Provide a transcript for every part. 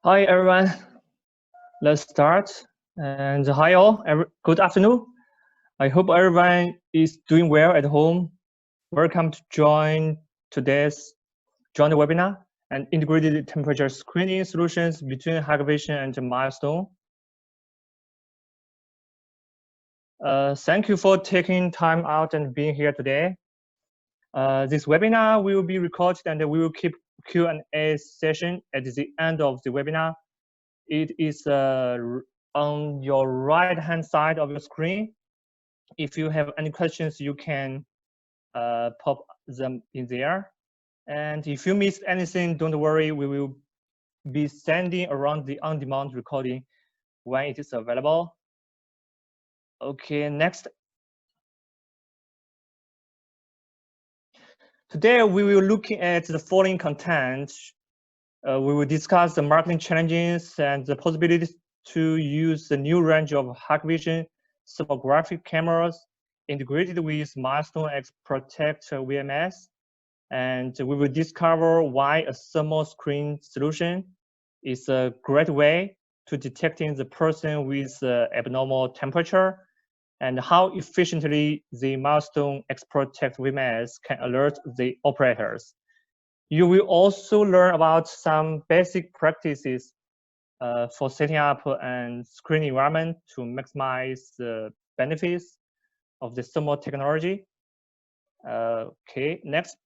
Hi everyone, let's start. And hi all, good afternoon. I hope everyone is doing well at home. Welcome to join today's joint webinar and integrated temperature screening solutions between Hikvision and Milestone. Thank you for taking time out and being here today. This webinar will be recorded and we will keep Q&A session at the end of the webinar. It is on your right-hand side of your screen. If you have any questions, you can pop them in there. And if you missed anything, don't worry, we will be sending around the on-demand recording when it is available. Okay, next. Today, we will look at the following content. We will discuss the marketing challenges and the possibilities to use the new range of Hikvision thermographic cameras integrated with Milestone X Protect VMS. And we will discover why a thermal screen solution is a great way to detecting the person with abnormal temperature and how efficiently the Milestone X Protect VMS can alert the operators. You will also learn about some basic practices for setting up and screening environment to maximize the benefits of the thermal technology. Okay, next.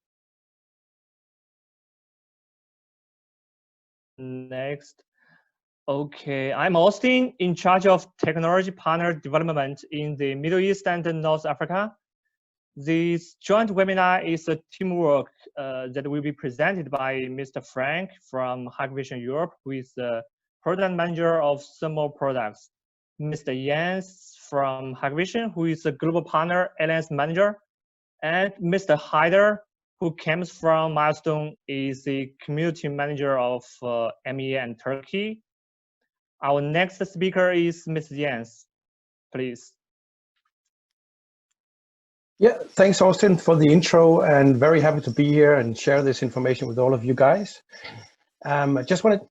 Okay, I'm Austin, in charge of technology partner development in the Middle East and North Africa. This joint webinar is a teamwork that will be presented by Mr. Frank from Hikvision Europe, who is the product manager of thermal products. Mr. Jens from Hikvision, who is the global partner alliance manager, and Mr. Haider, who comes from Milestone, is the community manager of MEA and Turkey. Our next speaker is Mr. Jens, please. Yeah, thanks, Austin, for the intro, and very happy to be here and share this information with all of you guys. I just wanted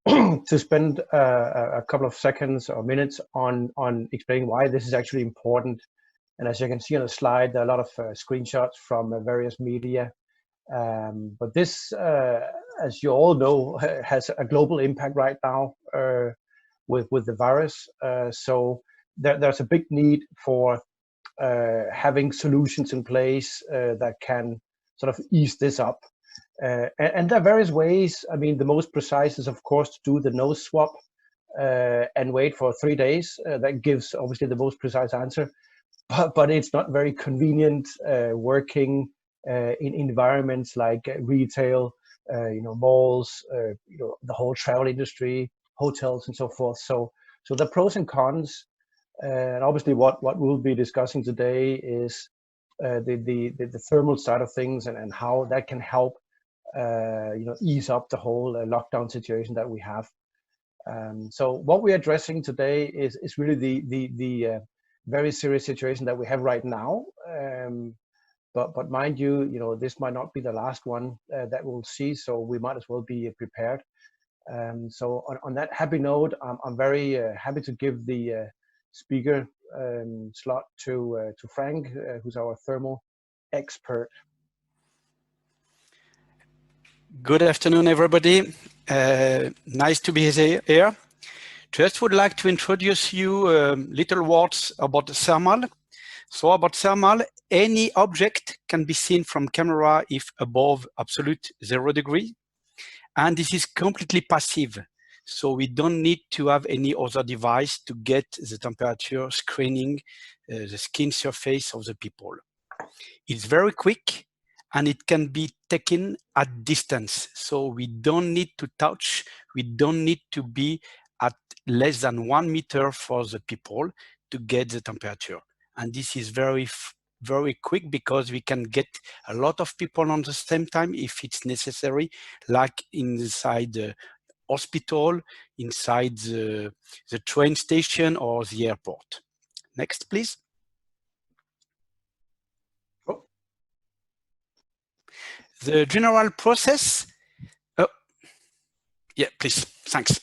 to spend a couple of seconds or minutes on explaining why this is actually important. And as you can see on the slide, there are a lot of screenshots from various media. But this, as you all know, has a global impact right now with the virus. So there's a big need for having solutions in place that can sort of ease this up. And there are various ways. I mean, the most precise is, of course, to do the nose swab and wait for 3 days. That gives, obviously, the most precise answer. But it's not very convenient working in environments like retail, malls, the whole travel industry, hotels, and so forth. So the pros and cons. And obviously, what we'll be discussing today is the thermal side of things and how that can help ease up the whole lockdown situation that we have. So what we're addressing today is really the very serious situation that we have right now. But mind you, this might not be the last one that we'll see. So we might as well be prepared. So on that happy note, I'm very happy to give the speaker slot to Frank, who's our thermal expert. Good afternoon, everybody. Nice to be here. Just would like to introduce you little words about the thermal. So about thermal, any object can be seen from camera if above absolute 0 degree. And this is completely passive. So we don't need to have any other device to get the temperature screening the skin surface of the people. It's very quick and it can be taken at distance. So we don't need to touch, we don't need to be at less than 1 meter for the people to get the temperature. And this is very quick because we can get a lot of people on the same time if it's necessary, like inside the hospital, inside the train station or the airport. Next, please. Oh. The general process. Oh, yeah, please, thanks.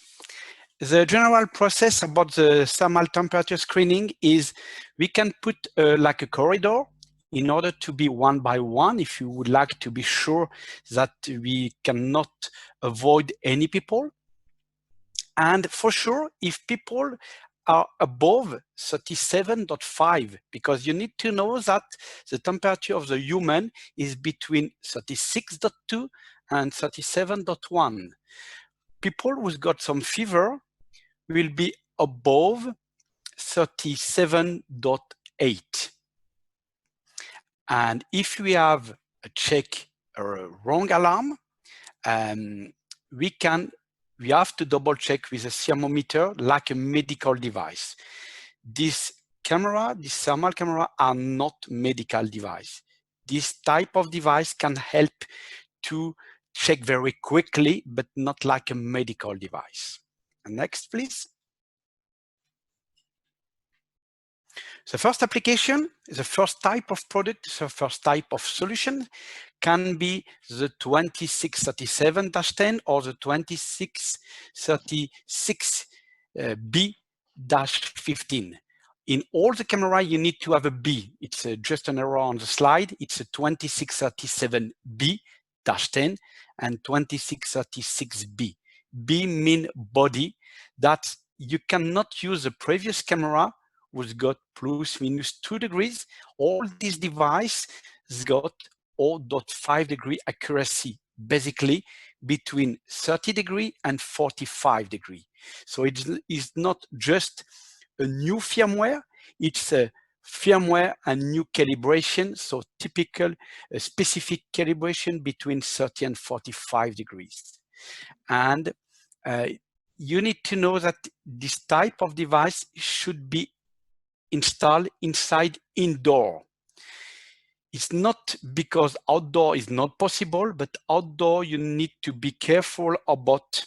the general process about the thermal temperature screening is we can put like a corridor in order to be one by one if you would like to be sure that we cannot avoid any people. And for sure, if people are above 37.5, because you need to know that the temperature of the human is between 36.2 and 37.1. People who've got some fever will be above 37.8. And if we have a check or a wrong alarm, we have to double check with a thermometer like a medical device. This thermal camera are not medical device. This type of device can help to check very quickly, but not like a medical device. Next, please. The first application, the first type of product, the first type of solution can be the 2637-10 or the 2636B-15. In all the camera, you need to have a B. It's just an error on the slide. It's a 2637B-10 and 2636B. B mean body. That you cannot use the previous camera which got ±2 degrees. All these devices got 0.5 degree accuracy, basically between 30 degree and 45 degree. So it is not just a new firmware, it's a firmware and new calibration, so typical specific calibration between 30 and 45 degrees. And you need to know that this type of device should be installed inside indoor. It's not because outdoor is not possible, but outdoor you need to be careful about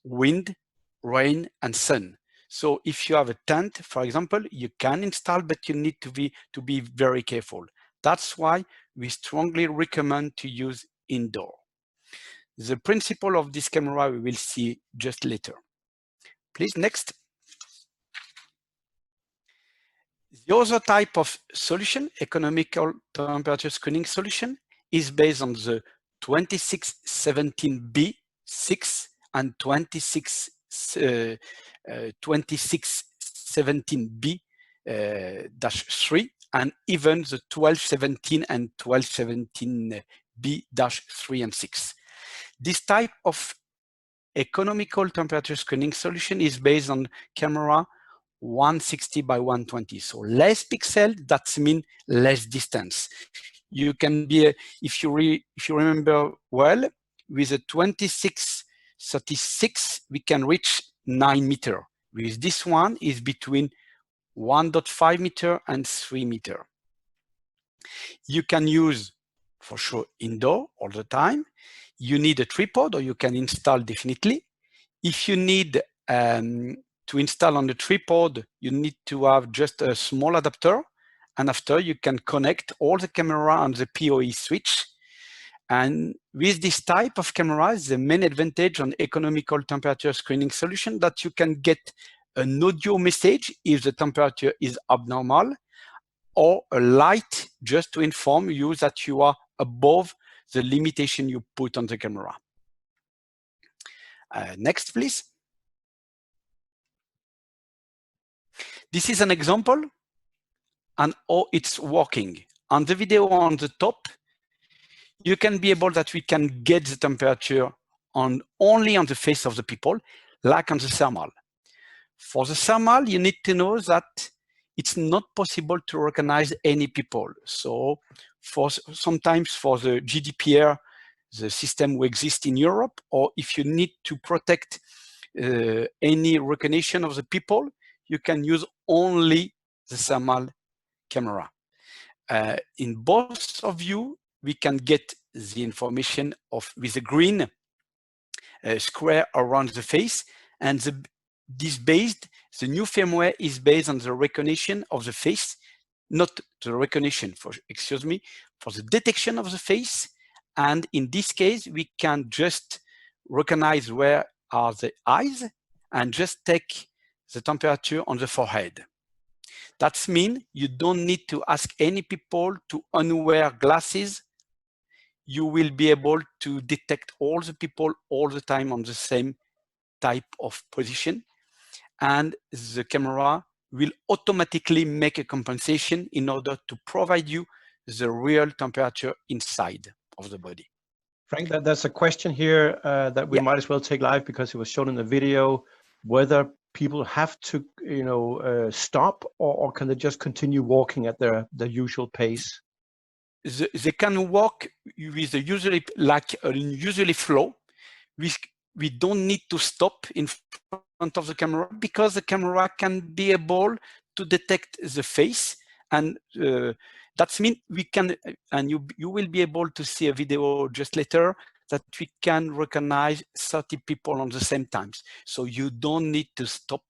wind, rain, and sun. So if you have a tent, for example, you can install, but you need to be very careful. That's why we strongly recommend to use indoor. The principle of this camera we will see just later. Please, next. The other type of solution, economical temperature screening solution, is based on the 2617B6 and 2617B-3 and even the 1217 and 1217B-3 and 6. This type of economical temperature screening solution is based on camera 160 by 120, so less pixel, that means less distance. You can be, if you remember well, with a 2636, we can reach 9 meters. With this one is between 1.5 meter and 3 meter. You can use, for sure, indoor all the time. You need a tripod, or you can install definitely. If you need to install on the tripod, you need to have just a small adapter, and after you can connect all the camera on the PoE switch. And with this type of cameras, the main advantage on economical temperature screening solution that you can get an audio message if the temperature is abnormal, or a light just to inform you that you are above the limitation you put on the camera. Next, please. This is an example and how it's working. On the video on the top, you can be able that we can get the temperature only on the face of the people, like on the thermal. For the thermal, you need to know that it's not possible to recognize any people. So sometimes for the GDPR, the system will exist in Europe, or if you need to protect any recognition of the people, you can use only the thermal camera. In both of you, we can get the information with a green square around the face, and the new firmware is based on the recognition of the face, not the recognition, for the detection of the face. And in this case, we can just recognize where are the eyes, and just take the temperature on the forehead. That means you don't need to ask any people to unwear glasses. You will be able to detect all the people all the time on the same type of position, and the camera will automatically make a compensation in order to provide you the real temperature inside of the body. Frank, that's a question here that we might as well take live because it was shown in the video, whether people have to, stop or can they just continue walking at their usual pace? They can walk with a usually flow. We don't need to stop in front of the camera because the camera can be able to detect the face, and that means we can, and you will be able to see a video just later that we can recognize 30 people on the same times. So you don't need to stop.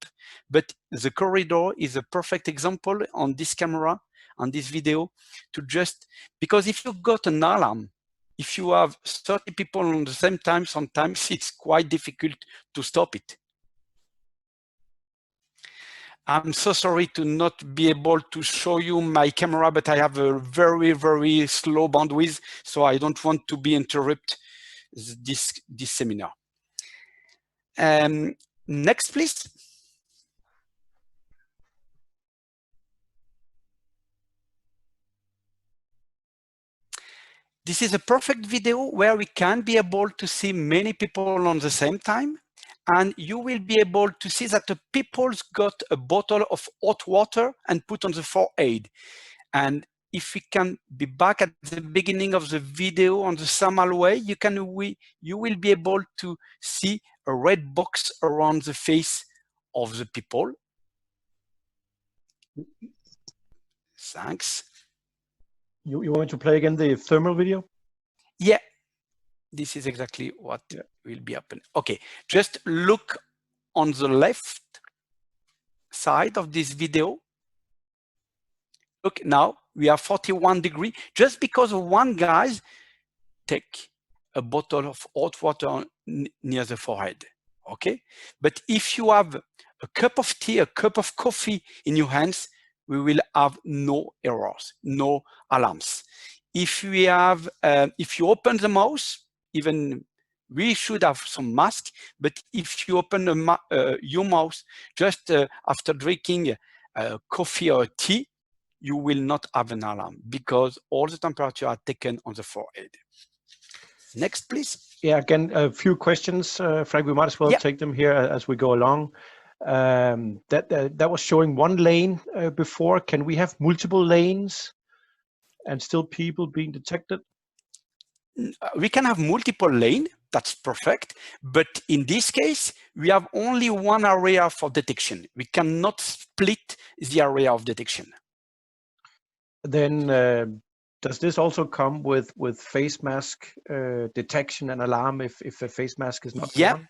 But the corridor is a perfect example on this camera, on this video, to just, because if you got an alarm, if you have 30 people on the same time, sometimes it's quite difficult to stop it. I'm so sorry to not be able to show you my camera, but I have a very, very slow bandwidth, so I don't want to be interrupt this seminar. Next, please. This is a perfect video where we can be able to see many people on the same time. And you will be able to see that the people's got a bottle of hot water and put on the forehead. And if we can be back at the beginning of the video on the thermal way, you will be able to see a red box around the face of the people. Thanks. You want to play again the thermal video? Yeah. This is exactly what will be happening. Okay, just look on the left side of this video. Look, now we are 41 degrees, just because one guy take a bottle of hot water near the forehead, okay? But if you have a cup of tea, a cup of coffee in your hands, we will have no errors, no alarms. If we have, if you open the mouth, even we should have some mask, but if you open your mouth just after drinking coffee or tea, you will not have an alarm because all the temperature are taken on the forehead. Next, please. Yeah, again, a few questions, Frank. We might as well take them here as we go along. That was showing one lane before. Can we have multiple lanes and still people being detected? We can have multiple lanes, that's perfect. But in this case, we have only one area for detection. We cannot split the area of detection. Then does this also come with face mask detection and alarm if a face mask is not worn?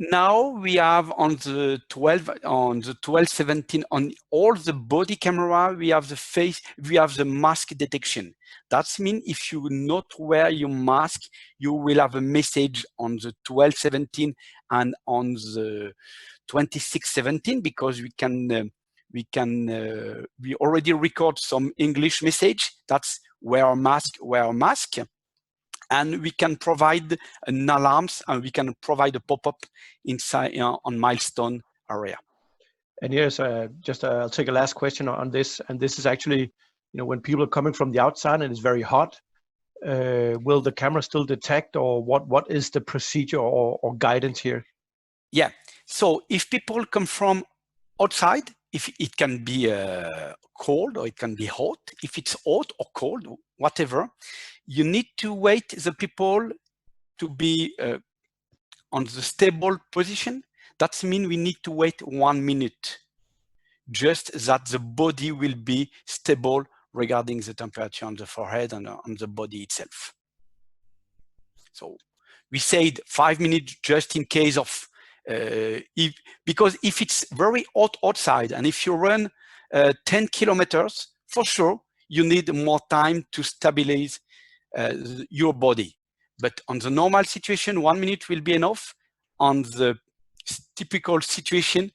Now we have on the 1217 on all the body camera, we have the mask detection. That means if you not wear your mask, you will have a message on the 1217 and on the 2617 because we already record some English message. That's wear a mask, wear a mask. And we can provide an alarms and we can provide a pop-up inside on Milestone area. And here's I'll take a last question on this. And this is actually, when people are coming from the outside and it's very hot, will the camera still detect, or what is the procedure or guidance here? Yeah. So if people come from outside, if it can be cold or it can be hot, if it's hot or cold, whatever, you need to wait the people to be on the stable position. That means we need to wait 1 minute, just that the body will be stable regarding the temperature on the forehead and on the body itself. So we said 5 minutes just in case of, because if it's very hot outside and if you run 10 kilometers, for sure, you need more time to stabilize your body. But on the normal situation, 1 minute will be enough. On the typical situation,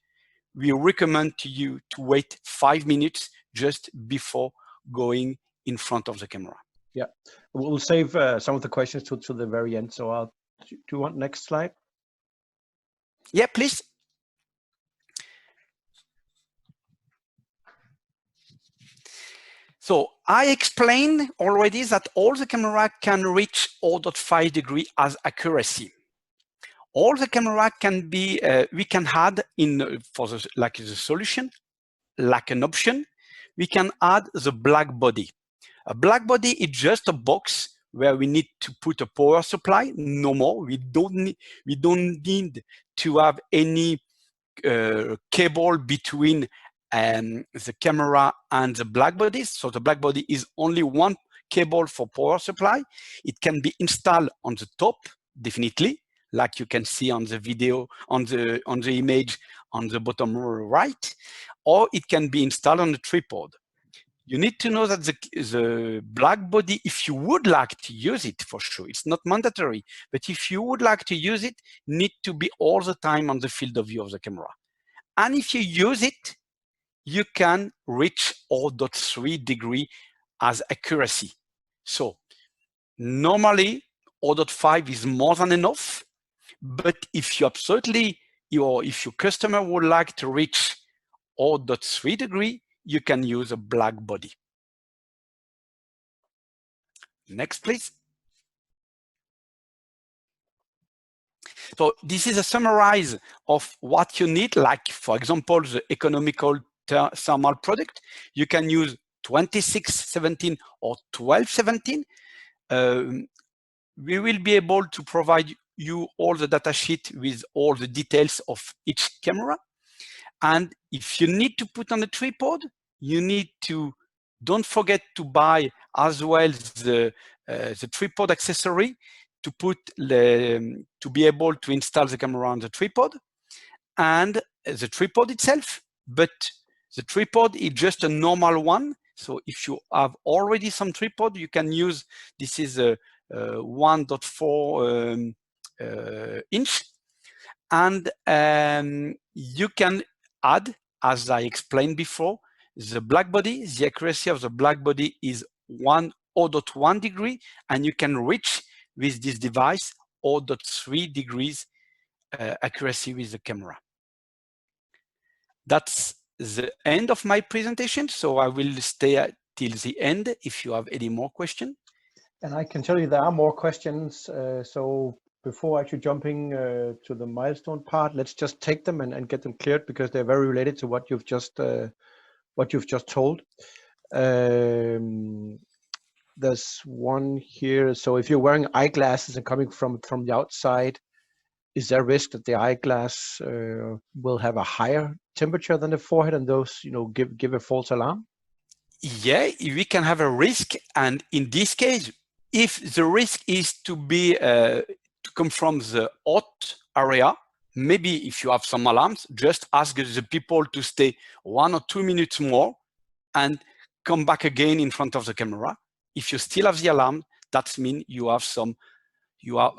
we recommend to you to wait 5 minutes just before going in front of the camera. Yeah, we'll save some of the questions to the very end. So do you want next slide? Yeah, please. So I explained already that all the camera can reach 0.5 degree as accuracy. All the camera can be, we can add in for the, like the solution, like an option, we can add the black body. A black body is just a box where we need to put a power supply, no more. We don't need to have any cable between the camera and the black body. So the black body is only one cable for power supply. It can be installed on the top, definitely, like you can see on the video, on the image on the bottom right, or it can be installed on the tripod. You need to know that the black body, if you would like to use it, for sure, it's not mandatory, but if you would like to use it, need to be all the time on the field of view of the camera. And if you use it, you can reach 0.3 degree as accuracy. So normally 0.5 is more than enough, but if you absolutely, if your customer would like to reach 0.3 degree, you can use a black body. Next, please. So this is a summarize of what you need, like, for example, the economical thermal product. You can use 2617 or 1217. We will be able to provide you all the data sheet with all the details of each camera. And if you need to put on a tripod, you need to, don't forget to buy as well the tripod accessory to put to be able to install the camera on the tripod and the tripod itself. But the tripod is just a normal one. So if you have already some tripod, you can use, this is a 1.4 inch. And you can add, as I explained before, the black body. The accuracy of the black body is 0.1 degree, and you can reach with this device 0.3 degrees accuracy with the camera. That's the end of my presentation, so I will stay till the end if you have any more questions. And I can tell you there are more questions, so before actually jumping to the milestone part, let's just take them and get them cleared, because they're very related to what you've just told. There's one here. So if you're wearing eyeglasses and coming from the outside, is there a risk that the eyeglass will have a higher temperature than the forehead, and those, give a false alarm? Yeah, we can have a risk, and in this case, if the risk is to be to come from the hot area, maybe if you have some alarms, just ask the people to stay 1 or 2 minutes more and come back again in front of the camera. If you still have the alarm, that means you are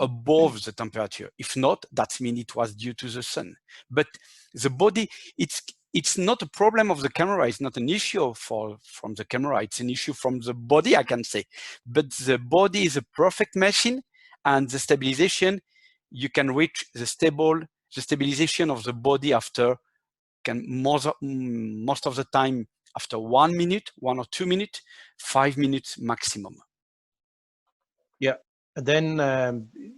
above the temperature. If not, that means it was due to the sun. But the body, it's not a problem of the camera. It's not an issue from the camera. It's an issue from the body, I can say. But the body is a perfect machine, and the stabilization, you can reach the stabilization of the body after, most of the time, after 1 minute, 1 or 2 minutes, 5 minutes maximum. Yeah. And then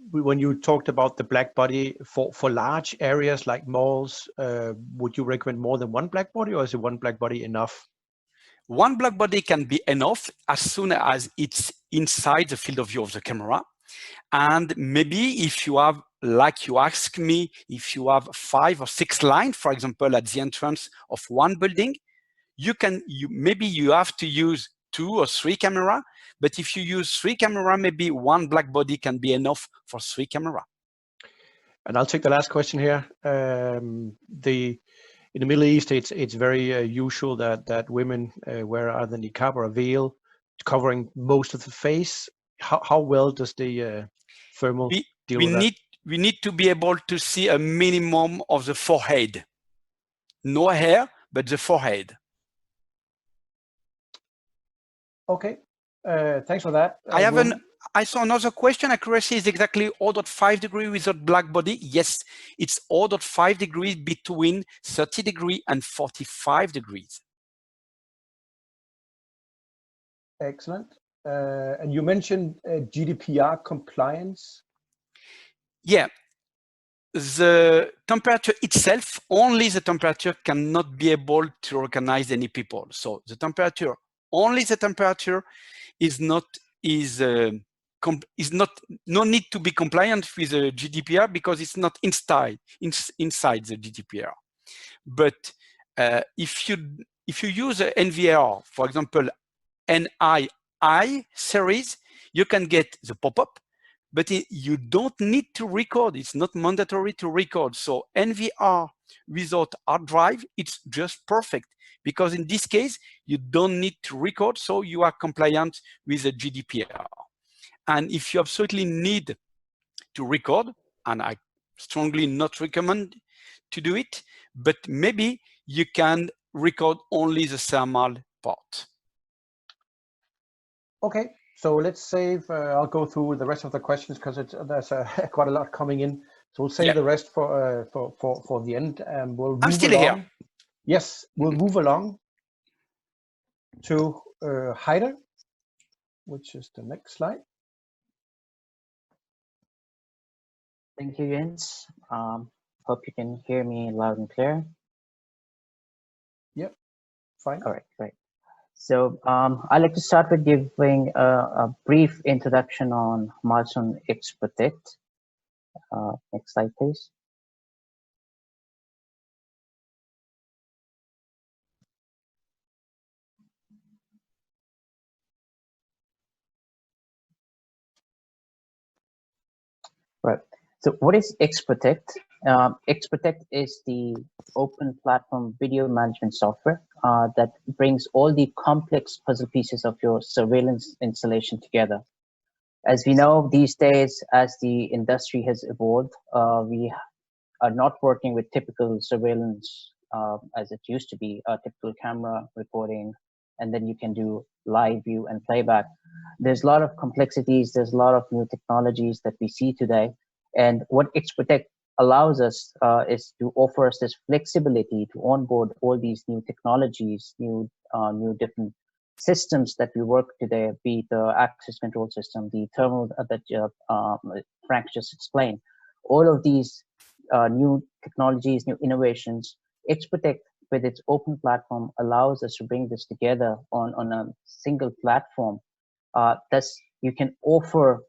when you talked about the black body for large areas like malls, would you recommend more than one black body, or is it one black body enough? One black body can be enough as soon as it's inside the field of view of the camera. And maybe if you have, like you asked me, if you have 5 or 6 lines, for example, at the entrance of one building, maybe you have to use 2 or 3 cameras. But if you use 3 cameras, maybe one black body can be enough for 3 cameras. And I'll take the last question here. In the Middle East, it's very usual that women wear either niqab or a veil covering most of the face. How well does the thermal deal with that? we need to be able to see a minimum of the forehead. No hair, but the forehead. Okay, thanks for that. I saw another question. Accuracy is exactly 0.5 degrees without black body. Yes, it's 0.5 degrees between 30 degrees and 45 degrees. Excellent. And you mentioned GDPR compliance. Yeah, the temperature itself, only the temperature cannot be able to recognize any people. So the temperature, only the temperature is not no need to be compliant with the GDPR because it's not inside the GDPR. But if you use a NVR, for example, NII series, you can get the pop-up, but you don't need to record. It's not mandatory to record. So NVR without hard drive, it's just perfect because in this case, you don't need to record, so you are compliant with the GDPR. And if you absolutely need to record, and I strongly not recommend to do it, but maybe you can record only the thermal part. Okay, so let's save, I'll go through the rest of the questions because there's quite a lot coming in. So we'll save the rest for the end. We'll move I'm still along. here. Yes, we'll move along to Heider, which is the next slide. Thank you, Jens. Hope you can hear me loud and clear. Yep, fine. All right, great. So I'd like to start with giving a brief introduction on Milestone X Protect. Next slide, please. Right. So what is X Protect? X Protect is the open platform video management software that brings all the complex puzzle pieces of your surveillance installation together. As we know these days, as the industry has evolved, we are not working with typical surveillance as it used to be, a typical camera recording, and then you can do live view and playback. There's a lot of complexities, there's a lot of new technologies that we see today. And what X Protect allows us is to offer us this flexibility to onboard all these new technologies, new different systems that we work today, be it the access control system, the thermal that Frank just explained. All of these new technologies, new innovations, X Protect with its open platform allows us to bring this together on a single platform. Thus, you can offer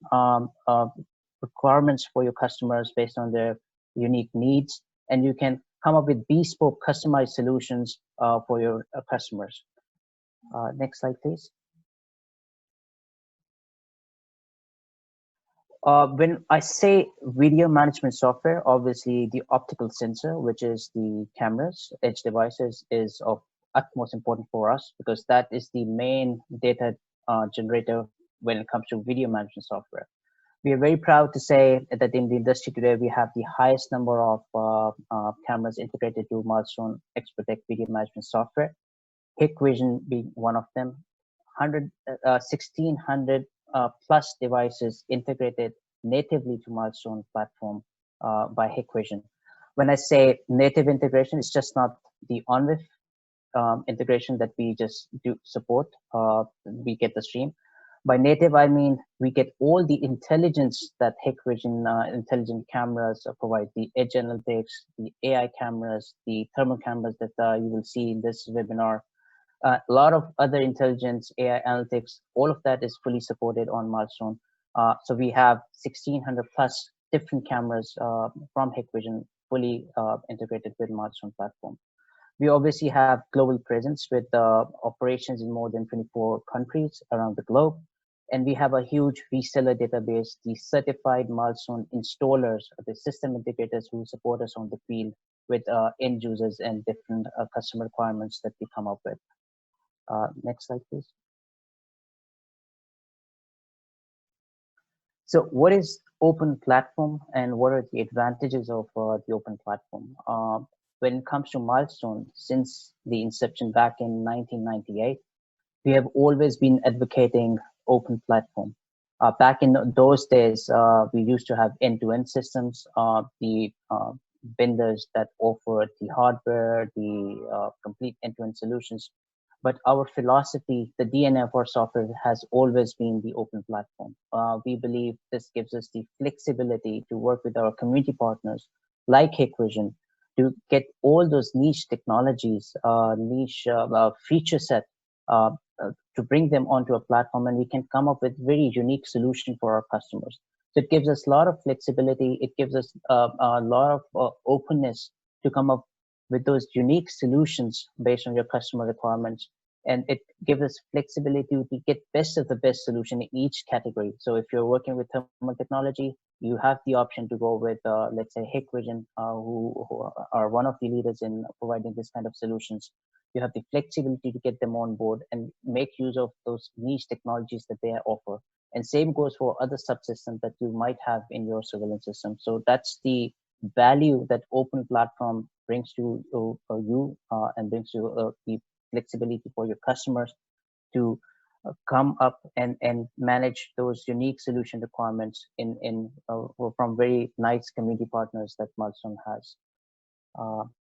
requirements for your customers based on their unique needs, and you can come up with bespoke customized solutions for your customers. Next slide, please. When I say video management software, obviously the optical sensor, which is the cameras, edge devices, is of utmost importance for us because that is the main data generator when it comes to video management software. We are very proud to say that in the industry today, we have the highest number of cameras integrated to Milestone X Protect video management software. Hikvision being one of them, 1,600 plus devices integrated natively to Milestone platform by Hikvision. When I say native integration, it's just not the on-with integration that we just do support. We get the stream. By native, I mean we get all the intelligence that Hikvision intelligent cameras provide, the edge analytics, the AI cameras, the thermal cameras that you will see in this webinar. A lot of other intelligence, AI analytics, all of that is fully supported on Milestone. So we have 1,600 plus different cameras from Hikvision fully integrated with Milestone platform. We obviously have global presence with operations in more than 24 countries around the globe. And we have a huge reseller database, the certified Milestone installers, the system integrators who support us on the field with end users and different customer requirements that we come up with. Next slide, please. So what is open platform and what are the advantages of the open platform? When it comes to Milestone, since the inception back in 1998, we have always been advocating open platform. Back in those days, we used to have end-to-end systems. The vendors that offered the hardware, the complete end-to-end solutions. But our philosophy, the DNA of our software has always been the open platform. We believe this gives us the flexibility to work with our community partners like Hikvision to get all those niche technologies, niche feature set to bring them onto a platform, and we can come up with very unique solution for our customers. So it gives us a lot of flexibility. It gives us a lot of openness to come up with those unique solutions based on your customer requirements. And it gives us flexibility to get best of the best solution in each category. So if you're working with thermal technology, you have the option to go with, let's say, Hikvision, who are one of the leaders in providing this kind of solutions. You have the flexibility to get them on board and make use of those niche technologies that they offer. And same goes for other subsystems that you might have in your surveillance system. So that's the value that open platform brings to you and brings to the flexibility for your customers to come up and manage those unique solution requirements from very nice community partners that Milestone has.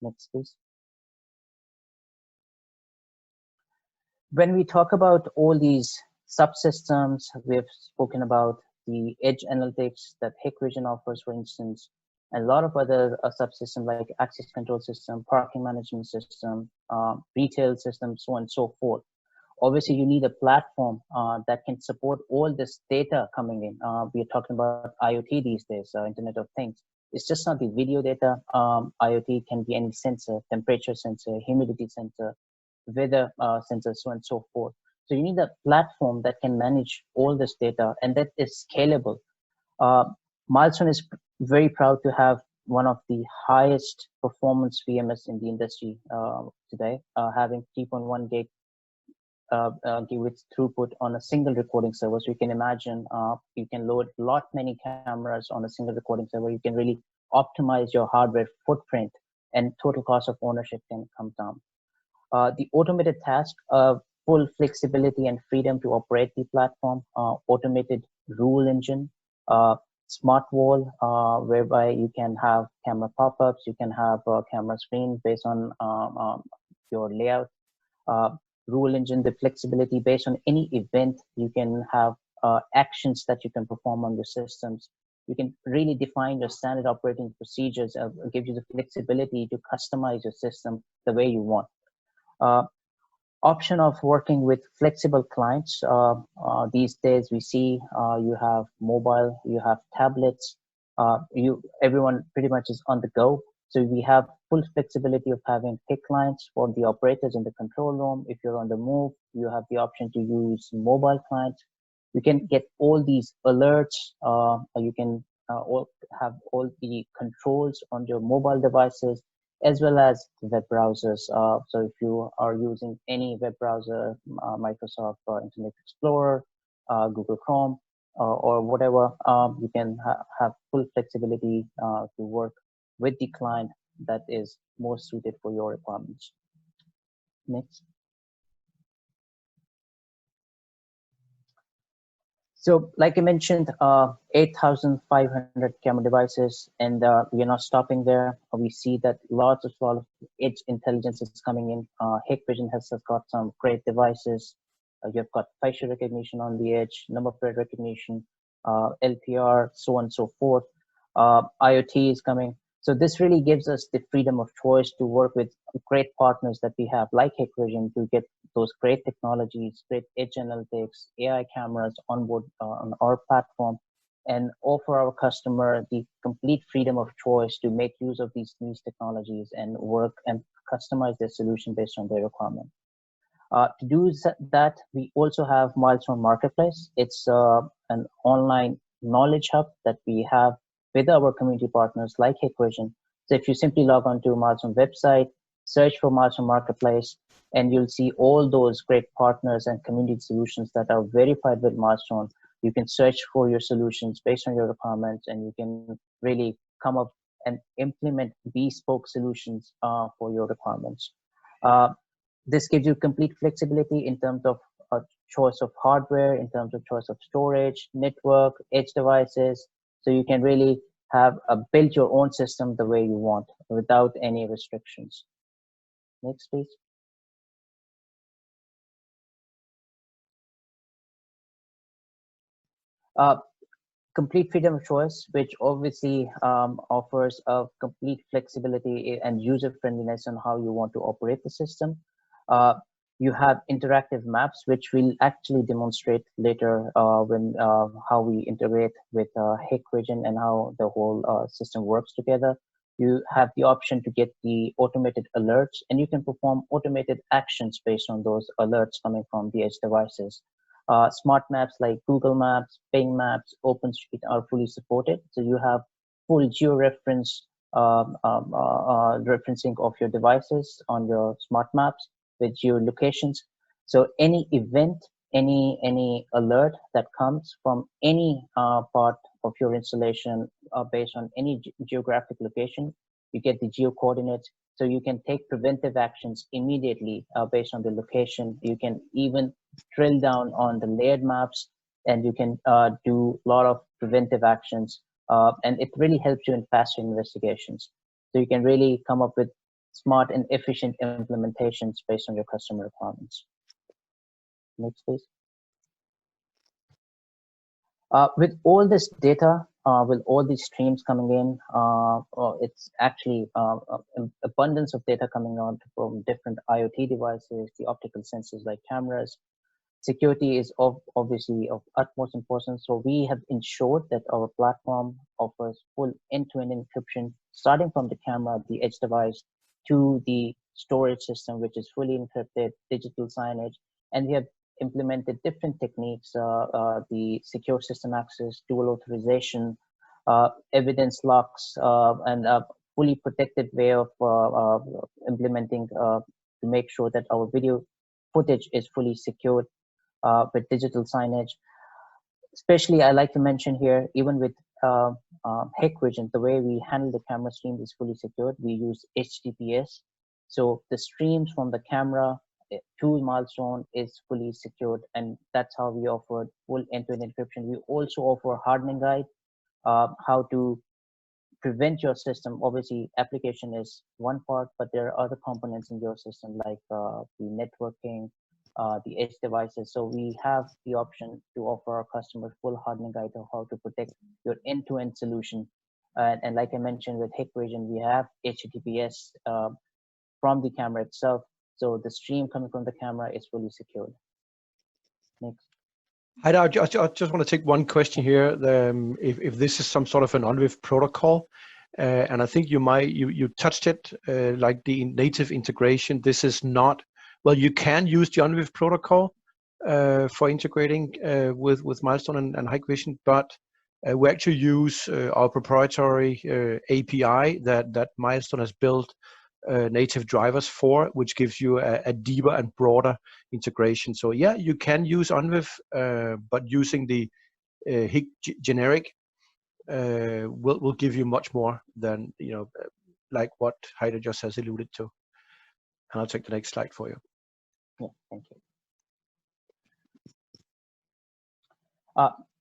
Next, please. When we talk about all these subsystems, we have spoken about the edge analytics that Hikvision offers, for instance, and a lot of other subsystems like access control system, parking management system, retail system, so on and so forth. Obviously, you need a platform that can support all this data coming in. We are talking about IoT these days, Internet of Things. It's just not the video data. IoT can be any sensor, temperature sensor, humidity sensor, weather sensor, so on and so forth. So you need a platform that can manage all this data and that is scalable. Milestone is very proud to have one of the highest performance VMS in the industry today, having 3.1 gigabits throughput on a single recording server. So you can imagine you can load many cameras on a single recording server. You can really optimize your hardware footprint and total cost of ownership can come down. The automated task, full flexibility and freedom to operate the platform, automated rule engine, smart wall, whereby you can have camera pop-ups, you can have a camera screen based on your layout, rule engine, the flexibility based on any event, you can have actions that you can perform on your systems. You can really define your standard operating procedures, give you the flexibility to customize your system the way you want. Option of working with flexible clients. These days we see you have mobile, you have tablets, everyone pretty much is on the go. So we have full flexibility of having TIC clients for the operators in the control room. If you're on the move, you have the option to use mobile clients. You can get all these alerts. You can have all the controls on your mobile devices, as well as web browsers. So if you are using any web browser, Microsoft Internet Explorer, Google Chrome, or whatever, you can have full flexibility to work with the client that is most suited for your requirements. Next. So like I mentioned, 8,500 camera devices, and we are not stopping there. We see that lots of edge intelligence is coming in. Hikvision has got some great devices. You've got facial recognition on the edge, number plate recognition, LPR, so on and so forth. IoT is coming. So this really gives us the freedom of choice to work with great partners that we have, like Hikvision, to get those great technologies, great edge analytics, AI cameras on board on our platform, and offer our customer the complete freedom of choice to make use of these technologies and work and customize their solution based on their requirement. To do that, we also have Milestone Marketplace. It's an online knowledge hub that we have with our community partners like Hikvision. So if you simply log on to Milestone website, search for Milestone Marketplace, and you'll see all those great partners and community solutions that are verified with Milestone. You can search for your solutions based on your requirements, and you can really come up and implement bespoke solutions for your requirements. This gives you complete flexibility in terms of choice of hardware, in terms of choice of storage, network, edge devices. So you can really have build your own system the way you want without any restrictions. Next, please. Complete freedom of choice, which obviously offers a complete flexibility and user friendliness on how you want to operate the system. You have interactive maps, which we'll actually demonstrate later when how we integrate with Hikvision and how the whole system works together. You have the option to get the automated alerts, and you can perform automated actions based on those alerts coming from the edge devices. Smart maps like Google Maps, Bing Maps, OpenStreet are fully supported. So you have full geo-reference referencing of your devices on your smart maps with geolocations. So any event, any alert that comes from any part of your installation based on any geographic location, you get the geo coordinates. So you can take preventive actions immediately based on the location. You can even drill down on the layered maps, and you can do a lot of preventive actions. And it really helps you in faster investigations. So you can really come up with smart and efficient implementations based on your customer requirements. Next, please. With all this data, with all these streams coming in, it's actually abundance of data coming out from different IoT devices, the optical sensors like cameras. Security is obviously of utmost importance. So we have ensured that our platform offers full end-to-end encryption, starting from the camera, the edge device, to the storage system, which is fully encrypted, digital signage, and we have implemented different techniques, the secure system access, dual authorization, evidence locks, and a fully protected way of implementing to make sure that our video footage is fully secured with digital signage. Especially, I like to mention here, even with Hikvision, the way we handle the camera streams is fully secured. We use HTTPS. So the streams from the camera to Milestone is fully secured, and that's how we offer full end-to-end encryption. We also offer a hardening guide, how to prevent your system. Obviously, application is one part, but there are other components in your system like the networking, the edge devices. So we have the option to offer our customers full hardening guide of how to protect your end-to-end solution. And like I mentioned with Hikvision, we have HTTPS from the camera itself. So the stream coming from the camera is fully secured. Next. I just want to take one question here. If this is some sort of an ONVIF protocol, and I think you touched it, like the native integration. This is not, well, you can use the ONVIF protocol for integrating with Milestone and Hikvision, but we actually use our proprietary API that Milestone has built native drivers for, which gives you a deeper and broader integration. So yeah, you can use ONVIF, but using the HIC generic will give you much more than, like what Heider just has alluded to. And I'll take the next slide for you. Yeah, thank you.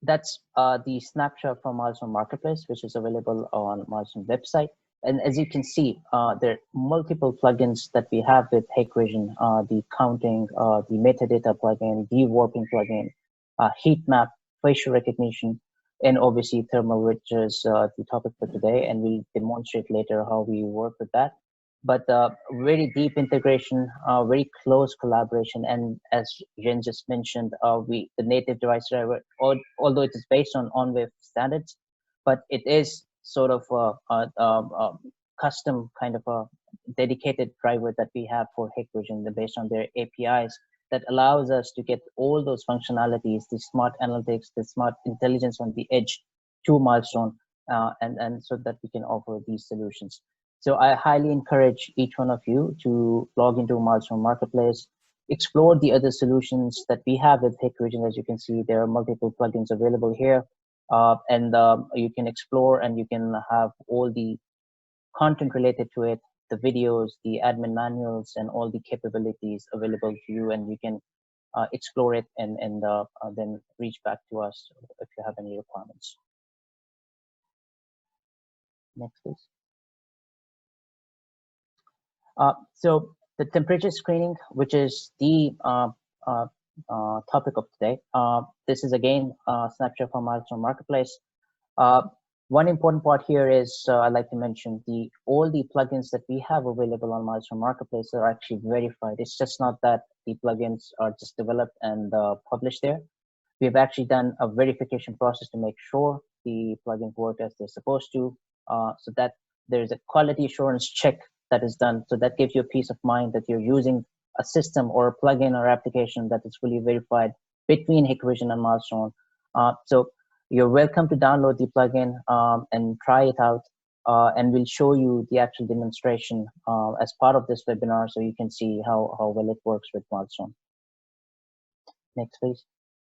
That's the snapshot from Milestone Marketplace, which is available on Milestone website. And as you can see, there are multiple plugins that we have with Hikvision, the counting, the metadata plugin, the warping plugin, heat map, facial recognition, and obviously thermal, which is the topic for today. And we'll demonstrate later how we work with that. But very deep integration, very close collaboration. And as Jen just mentioned, the native device driver, although it is based on ONVIF standards, but it is sort of a custom kind of a dedicated driver that we have for Hikvision based on their APIs that allows us to get all those functionalities, the smart analytics, the smart intelligence on the edge to Milestone, and so that we can offer these solutions. So I highly encourage each one of you to log into Milestone Marketplace, explore the other solutions that we have with Hikvision. As you can see, there are multiple plugins available here, and you can explore and you can have all the content related to it, the videos, the admin manuals, and all the capabilities available to you, and you can explore it and then reach back to us if you have any requirements. Next, please. So the temperature screening, which is the topic of today, this is again a snapshot from Milestone Marketplace. One important part here is I'd like to mention all the plugins that we have available on Milestone Marketplace are actually verified. It's just not that the plugins are just developed and published there. We've actually done a verification process to make sure the plugins work as they're supposed to, so that there's a quality assurance check that is done. So that gives you a peace of mind that you're using a system or a plugin or application that is fully verified between Hikvision and Milestone. So you're welcome to download the plugin and try it out, and we'll show you the actual demonstration as part of this webinar, so you can see how well it works with Milestone. Next, please.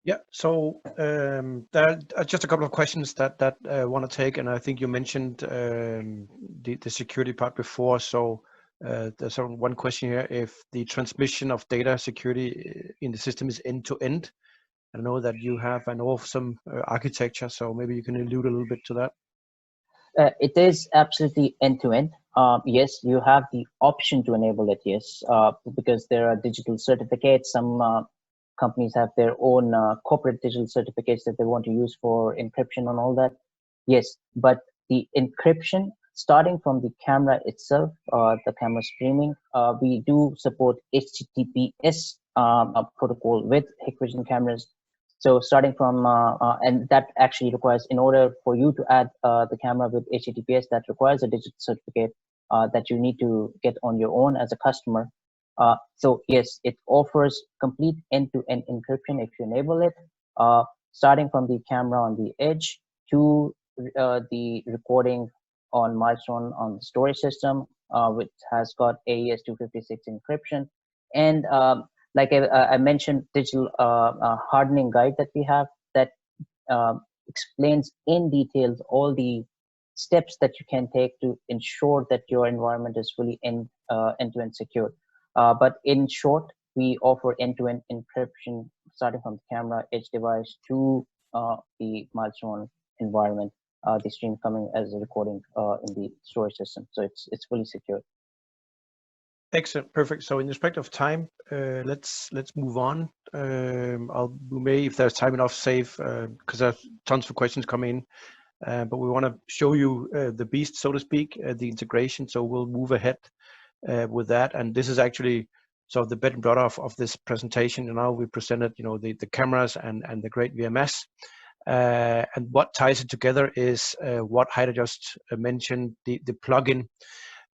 Yeah, so there are just a couple of questions that I want to take, and I think you mentioned the security part before. So there's one question here: if the transmission of data security in the system is end to end. I know that you have an awesome architecture, so maybe you can allude a little bit to that. It is absolutely end to end. Yes, you have the option to enable it. Yes, because there are digital certificates. Some companies have their own corporate digital certificates that they want to use for encryption and all that. Yes, but the encryption, starting from the camera itself, the camera streaming, we do support HTTPS protocol with Hikvision cameras. So starting from, and that actually requires, in order for you to add the camera with HTTPS, that requires a digital certificate that you need to get on your own as a customer. So yes, it offers complete end-to-end encryption if you enable it, starting from the camera on the edge to the recording on Milestone on the storage system, which has got AES 256 encryption. And like I mentioned, digital hardening guide that we have that explains in details all the steps that you can take to ensure that your environment is fully end-to-end secure. But in short, we offer end-to-end encryption starting from the camera, edge device to the Milestone environment, the stream coming as a recording in the storage system. So it's fully secure. Excellent, perfect. So in respect of time, let's move on. We may, if there's time enough, save because there's tons of questions coming in. But we want to show you the beast, so to speak, the integration. So we'll move ahead with that. And this is actually sort of the bread and butter of this presentation. And now we presented, the cameras and the great VMS. And what ties it together is what Heider just mentioned, the plugin.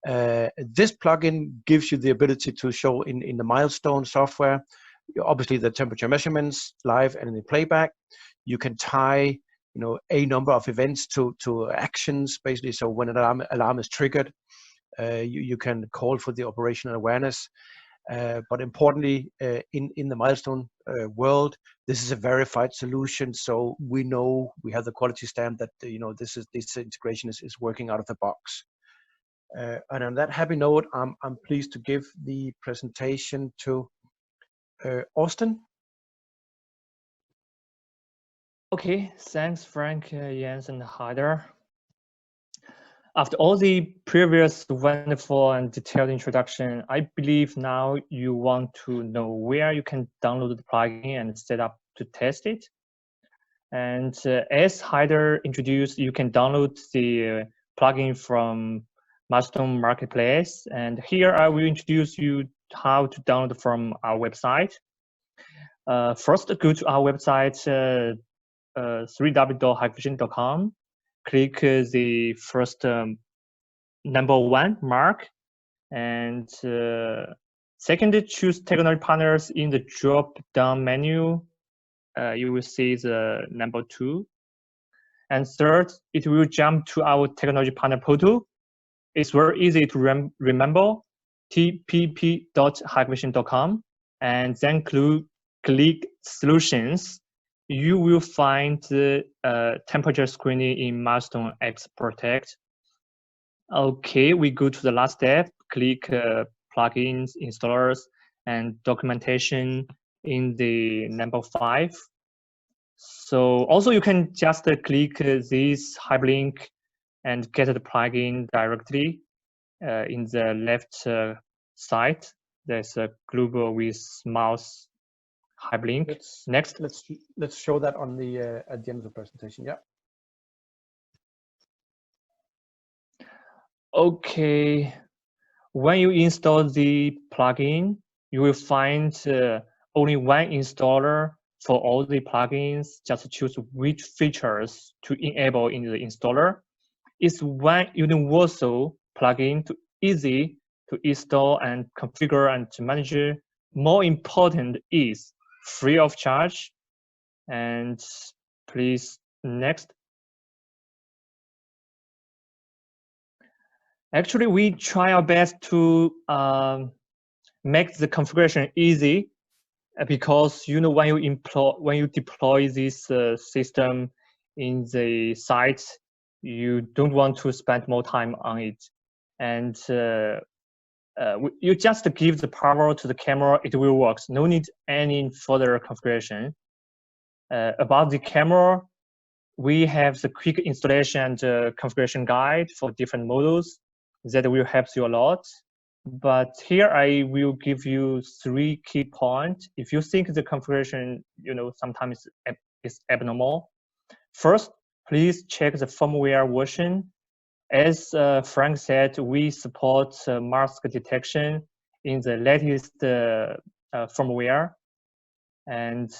This plugin gives you the ability to show in the Milestone software, obviously the temperature measurements live and in the playback. You can tie, a number of events to actions, basically. So when an alarm is triggered, you can call for the operational awareness. But importantly, in the Milestone world, this is a verified solution. So we know we have the quality stamp that this integration is working out of the box. And on that happy note, I'm pleased to give the presentation to Austin. Okay, thanks, Frank, Jens, and Heider. After all the previous wonderful and detailed introduction, I believe now you want to know where you can download the plugin and set up to test it. And as Heider introduced, you can download the plugin from Milestone Marketplace. And here I will introduce you how to download from our website. First, go to our website, www.hikvision.com. Click the first number 1 mark, and second, choose technology partners in the drop-down menu. You will see the number 2, and third, it will jump to our technology partner portal. It's very easy to remember, tpp.hikvision.com. and then click Solutions. You will find the temperature screening in Milestone XProtect. Okay, we go to the last step. Click plugins, installers, and documentation in the number 5. So also you can just click this hyperlink and get the plugin directly in the left side. There's a global with mouse hyperlink. Next, let's show that on the at the end of the presentation. Yeah. Okay, when you install the plugin, you will find only one installer for all the plugins. Just choose which features to enable in the installer. It's one universal plugin to easy to install and configure and to manage. More important is free of charge. And please, next. Actually, we try our best to make the configuration easy, because when you deploy this system in the site, you don't want to spend more time on it, and you just give the power to the camera, it will work. No need any further configuration. About the camera, we have the quick installation and configuration guide for different models that will help you a lot. But here I will give you 3 key points. If you think the configuration, sometimes is abnormal, first, please check the firmware version. As Frank said, we support mask detection in the latest firmware, and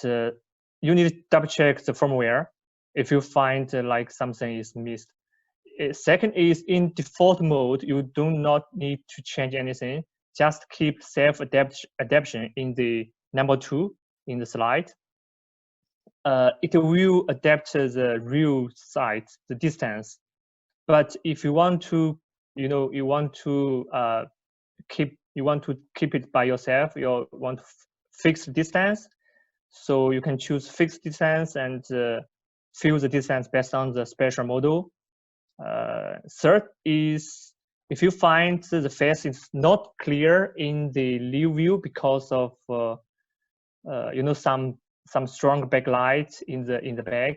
you need to double check the firmware if you find like something is missed. Second is, in default mode, you do not need to change anything. Just keep self-adaptation in the number 2 in the slide. It will adapt the real site, the distance. But if you want to, you want to keep it by yourself, you want fixed distance, so you can choose fixed distance and fill the distance based on the special model. Third is, if you find the face is not clear in the live view because of some strong backlight in the back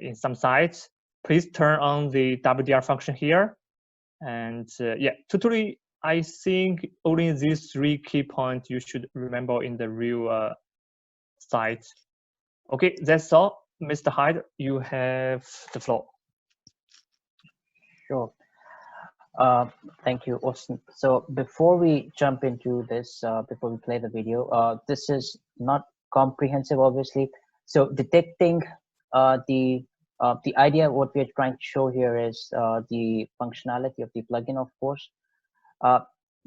in some sites, please turn on the WDR function here. And yeah, totally, I think only these 3 key points you should remember in the real site. Okay, that's all. Mr. Hyde, you have the floor. Sure. Thank you, Austin. So before we jump into this, before we play the video, this is not comprehensive, obviously. So detecting the idea, what we're trying to show here is the functionality of the plugin, of course.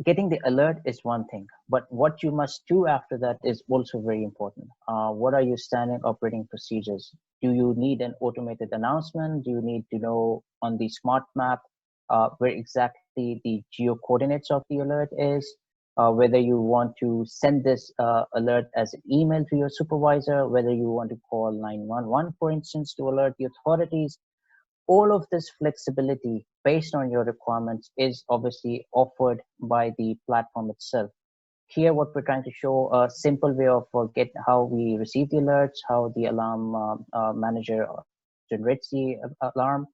Getting the alert is one thing, but what you must do after that is also very important. What are your standard operating procedures? Do you need an automated announcement? Do you need to know on the smart map where exactly the geo coordinates of the alert is? Whether you want to send this alert as an email to your supervisor, whether you want to call 911, for instance, to alert the authorities. All of this flexibility based on your requirements is obviously offered by the platform itself. Here, what we're trying to show a simple way of how we receive the alerts, how the alarm manager generates the alarm,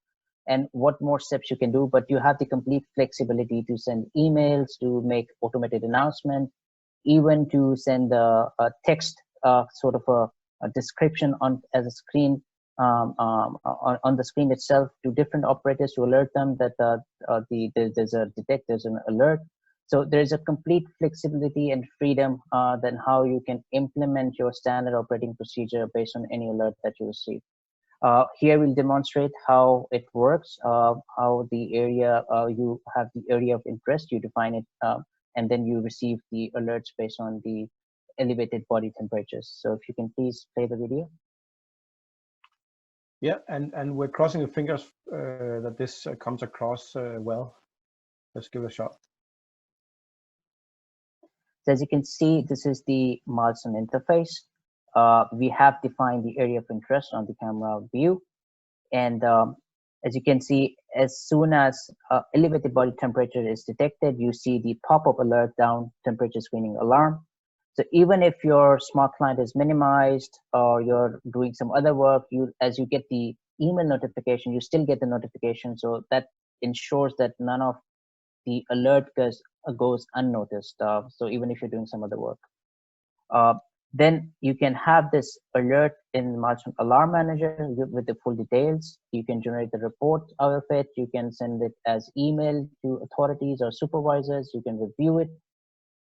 and what more steps you can do. But you have the complete flexibility to send emails, to make automated announcements, even to send a text sort of a description as a screen on the screen itself to different operators to alert them that there's an alert. So there's a complete flexibility and freedom then how you can implement your standard operating procedure based on any alert that you receive. Here we'll demonstrate how it works, how the area, you have the area of interest, you define it, and then you receive the alerts based on the elevated body temperatures. So if you can please play the video. Yeah, and we're crossing the fingers that this comes across well. Let's give it a shot. So as you can see, this is the Milestone interface. We have defined the area of interest on the camera view. And as you can see, as soon as elevated body temperature is detected, you see the pop-up alert down temperature screening alarm. So even if your smart client is minimized or you're doing some other work, as you get the email notification, you still get the notification. So that ensures that none of the alert goes unnoticed. So even if you're doing some other work. Then you can have this alert in Milestone Alarm Manager with the full details. You can generate the report out of it. You can send it as email to authorities or supervisors. You can review it.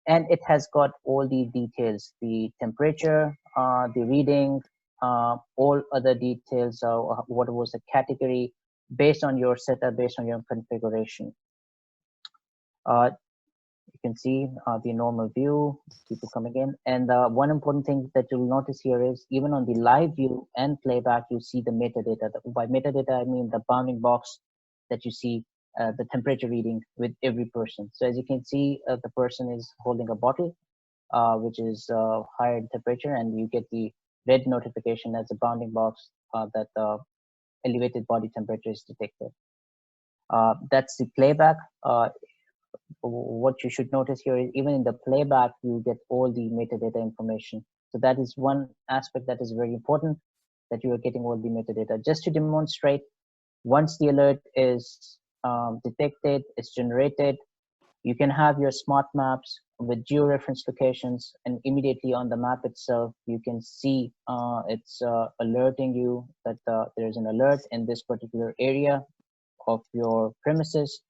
And it has got all the details, the temperature, the reading, all other details, what was the category, based on your setup, based on your configuration. You can see the normal view, people coming in. And one important thing that you'll notice here is even on the live view and playback, you see the metadata. By metadata, I mean the bounding box that you see the temperature reading with every person. So as you can see, the person is holding a bottle, which is higher in temperature, and you get the red notification as a bounding box that elevated body temperature is detected. That's the playback. What you should notice here is even in the playback, you get all the metadata information. So that is one aspect that is very important, that you are getting all the metadata. Just to demonstrate, once the alert is detected, it's generated, you can have your smart maps with georeference locations, and immediately on the map itself, you can see it's alerting you that there's an alert in this particular area of your premises.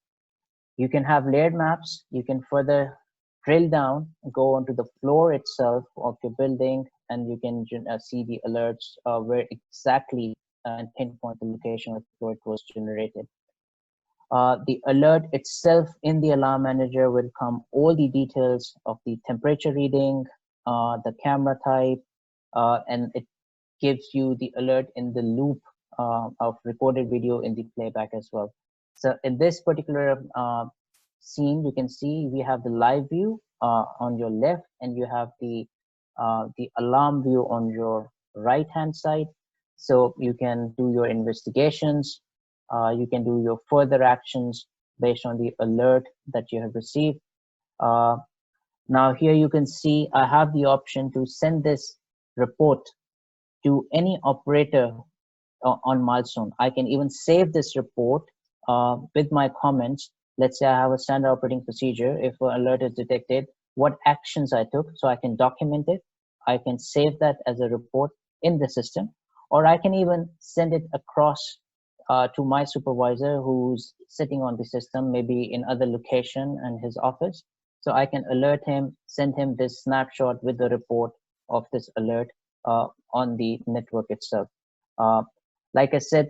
You can have layered maps. You can further drill down, go onto the floor itself of your building, and you can see the alerts where exactly and pinpoint the location of where it was generated. The alert itself in the alarm manager will come all the details of the temperature reading, the camera type, and it gives you the alert in the loop of recorded video in the playback as well. So in this particular scene, you can see we have the live view on your left, and you have the alarm view on your right hand side. So you can do your investigations, you can do your further actions based on the alert that you have received. Now here you can see I have the option to send this report to any operator on Milestone. I can even save this report with my comments. Let's say I have a standard operating procedure. If an alert is detected, what actions I took, so I can document it. I can save that as a report in the system, or I can even send it across to my supervisor who's sitting on the system, maybe in other location in his office. So I can alert him, send him this snapshot with the report of this alert on the network itself. Like I said,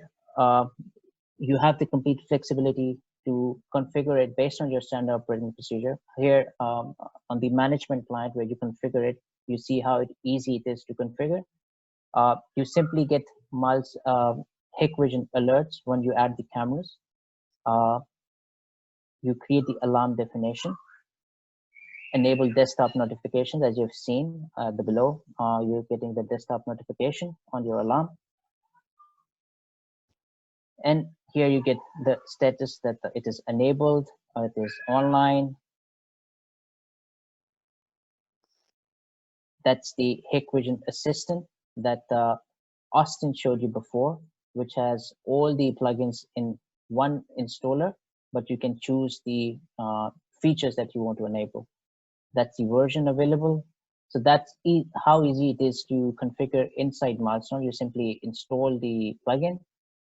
you have the complete flexibility to configure it based on your standard operating procedure. Here on the management client where you configure it, you see how easy it is to configure. You simply get Hikvision alerts when you add the cameras. You create the alarm definition, enable desktop notifications, as you've seen the below. You're getting the desktop notification on your alarm. And here you get the status that it is enabled, it is online. That's the Hikvision assistant that Austin showed you before, which has all the plugins in one installer, but you can choose the features that you want to enable. That's the version available. So that's how easy it is to configure inside Milestone. You simply install the plugin,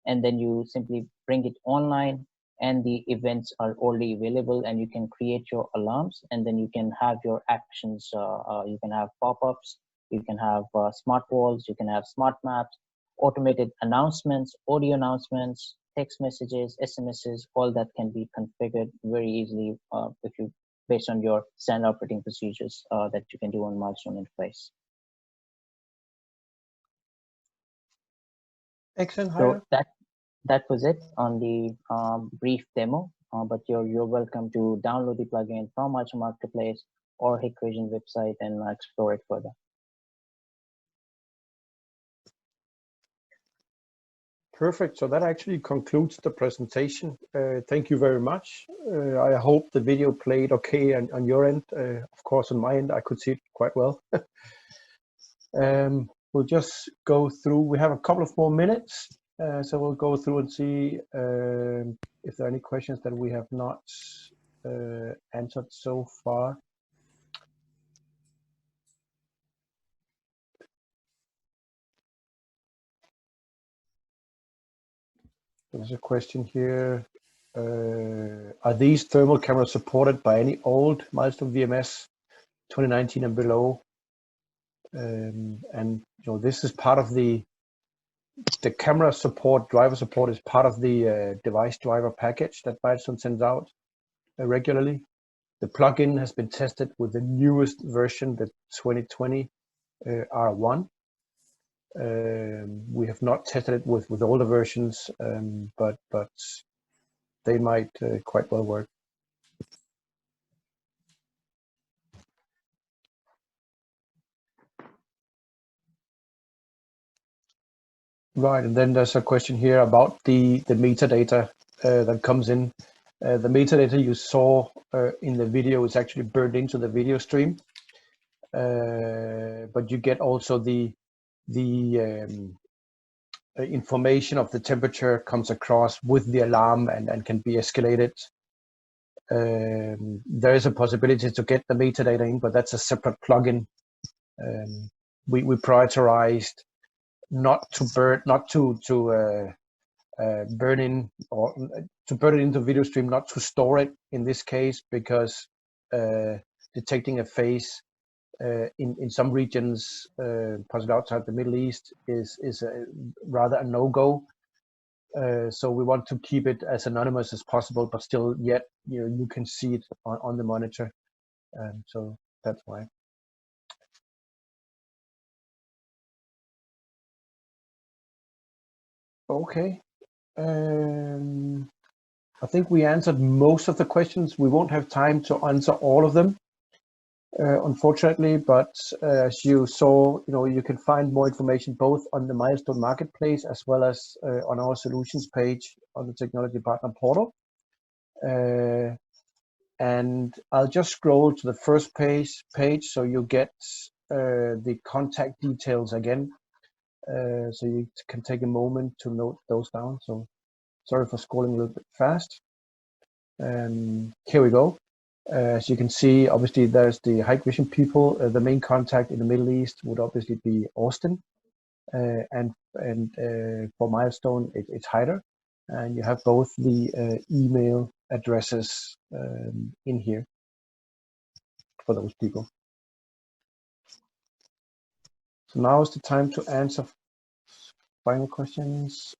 and then you simply bring it online, and the events are already available, and you can create your alarms, and then you can have your actions. You can have pop-ups, you can have smart walls, you can have smart maps, automated announcements, audio announcements, text messages, SMSs, all that can be configured very easily if you based on your standard operating procedures that you can do on Milestone interface. Excellent. So that was it on the brief demo. But you're welcome to download the plugin from Milestone Marketplace, or Hikvision website and explore it further. Perfect. So that actually concludes the presentation. Thank you very much. I hope the video played okay on your end. Of course, on my end, I could see it quite well. We'll just go through. We have a couple of more minutes, so we'll go through and see if there are any questions that we have not answered so far. There's a question here. Are these thermal cameras supported by any old Milestone VMS 2019 and below? And this is part of the camera support, driver support is part of the device driver package that Milestone sends out regularly. The plugin has been tested with the newest version, the 2020 R1. We have not tested it with older versions, but they might quite well work. Right, and then there's a question here about the metadata that comes in. The metadata you saw in the video is actually burned into the video stream, but you get also the information of the temperature comes across with the alarm and can be escalated. There is a possibility to get the metadata in, but that's a separate plugin. We prioritized not to burn in or to burn it into video stream, not to store it in this case, because detecting a face in some regions, possibly outside the Middle East, is rather a no-go. So we want to keep it as anonymous as possible, but still yet you can see it on the monitor. So that's why. Okay. I think we answered most of the questions. We won't have time to answer all of them, unfortunately, but as you saw, you can find more information both on the Milestone Marketplace as well as on our solutions page on the Technology Partner Portal. And I'll just scroll to the first page so you get the contact details again. So you can take a moment to note those down. So sorry for scrolling a little bit fast. Here we go. As you can see, obviously there's the Hikvision people. The main contact in the Middle East would obviously be Austin, and for Milestone it's Haider, and you have both the email addresses in here for those people. So now is the time to answer final questions.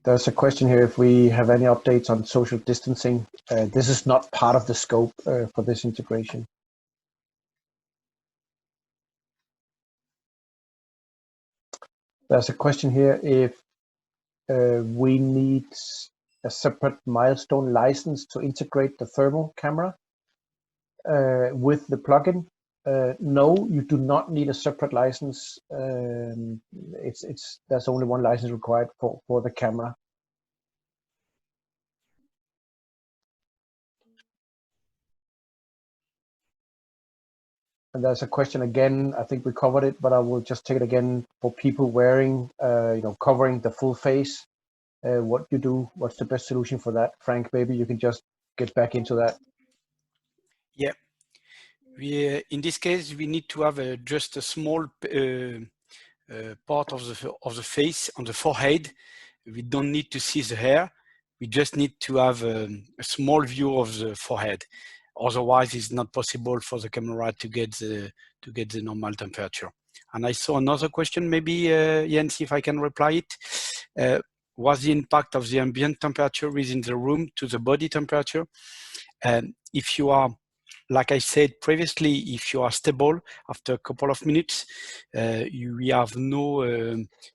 There's a question here if we have any updates on social distancing. This is not part of the scope for this integration. There's a question here if we need a separate Milestone license to integrate the thermal camera with the plugin. No, you do not need a separate license. There's only one license required for the camera. And there's a question again, I think we covered it, but I will just take it again for people wearing, covering the full face. What you do, what's the best solution for that? Frank, maybe you can just get back into that. Yeah. In this case, we need to have just a small part of the face on the forehead. We don't need to see the hair. We just need to have a small view of the forehead. Otherwise, it's not possible for the camera to get the normal temperature. And I saw another question, maybe Jens, if I can reply it. Was the impact of the ambient temperature within the room to the body temperature? If you are, like I said previously, if you are stable after a couple of minutes, we have no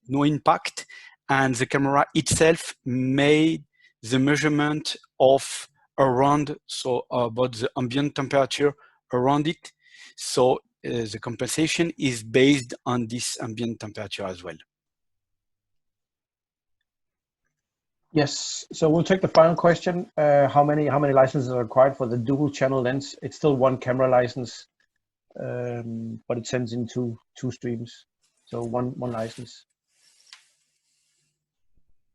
impact, and the camera itself made the measurement of around, so about the ambient temperature around it. So the compensation is based on this ambient temperature as well. Yes, so we'll take the final question. How many licenses are required for the dual channel lens? It's still one camera license, but it sends into two streams, so one license.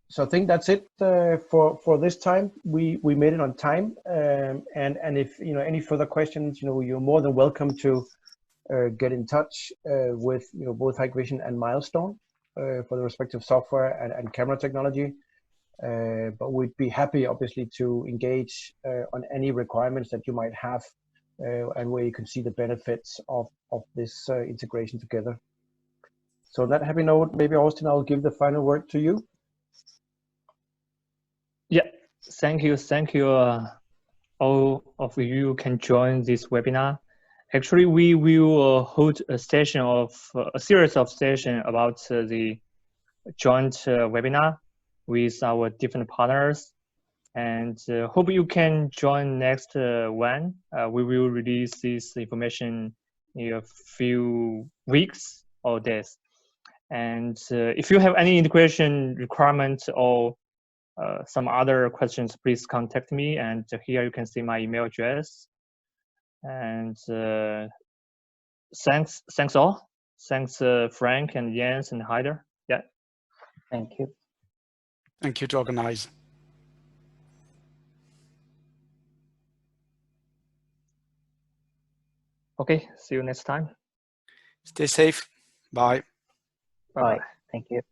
So I think that's it for this time. We made it on time, and if any further questions, you're more than welcome to get in touch with both Hikvision and Milestone for the respective software and camera technology. But we'd be happy, obviously, to engage on any requirements that you might have, and where you can see the benefits of this integration together. So on that happy note, maybe Austin, I'll give the final word to you. Yeah, thank you. All of you can join this webinar. Actually, we will hold a series of sessions about the joint webinar with our different partners, and hope you can join next one. We will release this information in a few weeks or days. And if you have any integration requirements or some other questions, please contact me. And here you can see my email address. And thanks all. Thanks Frank and Jens and Heider. Yeah. Thank you. Thank you to organize. Okay, see you next time. Stay safe. Bye. Bye. Thank you.